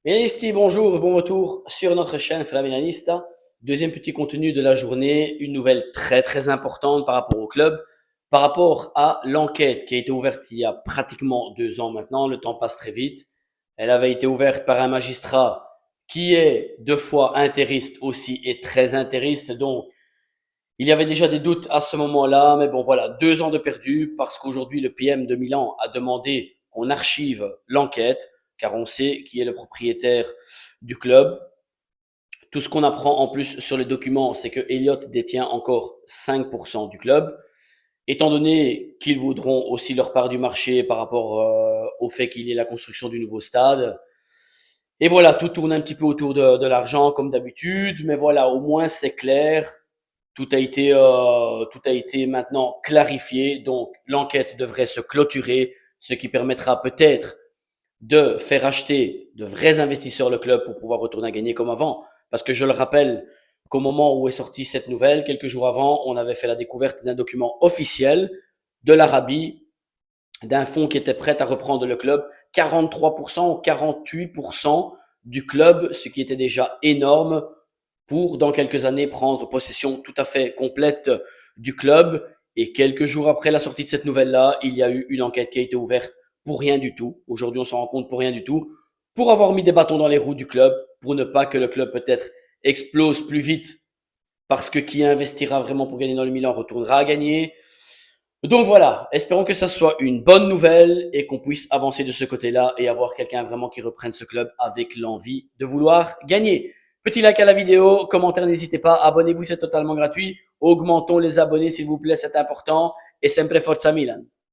Milanisti, bonjour, bon retour sur notre chaîne Milanista. Deuxième petit contenu de la journée, une nouvelle très importante par rapport au club, par rapport à l'enquête qui a été ouverte il y a pratiquement 2 ans maintenant. Le temps passe très vite. Elle avait été ouverte par un magistrat qui est 2 fois intégriste aussi et très intégriste. Donc, il y avait déjà des doutes à ce moment-là, mais bon voilà, 2 ans de perdu parce qu'aujourd'hui le PM de Milan a demandé qu'on archive l'enquête, car on sait qui est le propriétaire du club. Tout ce qu'on apprend en plus sur les documents, c'est que Elliott détient encore 5% du club. Étant donné qu'ils voudront aussi leur part du marché par rapport au fait qu'il y ait la construction du nouveau stade. Et voilà, tout tourne un petit peu autour de l'argent comme d'habitude, mais voilà, au moins c'est clair. Tout a été maintenant clarifié, donc l'enquête devrait se clôturer, ce qui permettra peut-être de faire acheter de vrais investisseurs le club pour pouvoir retourner à gagner comme avant. Parce que je le rappelle qu'au moment où est sortie cette nouvelle, quelques jours avant, on avait fait la découverte d'un document officiel de l'Arabie, d'un fonds qui était prêt à reprendre le club, 43% ou 48% du club, ce qui était déjà énorme pour, dans quelques années, prendre possession tout à fait complète du club. Et quelques jours après la sortie de cette nouvelle-là, il y a eu une enquête qui a été ouverte pour rien du tout. Aujourd'hui, on s'en rend compte pour rien du tout. Pour avoir mis des bâtons dans les roues du club, pour ne pas que le club peut-être explose plus vite, parce que qui investira vraiment pour gagner dans le Milan retournera à gagner. Donc voilà, espérons que ça soit une bonne nouvelle et qu'on puisse avancer de ce côté-là et avoir quelqu'un vraiment qui reprenne ce club avec l'envie de vouloir gagner. Petit like à la vidéo, commentaire, n'hésitez pas, abonnez-vous, c'est totalement gratuit. Augmentons les abonnés s'il vous plaît, c'est important. Et sempre Forza Milan.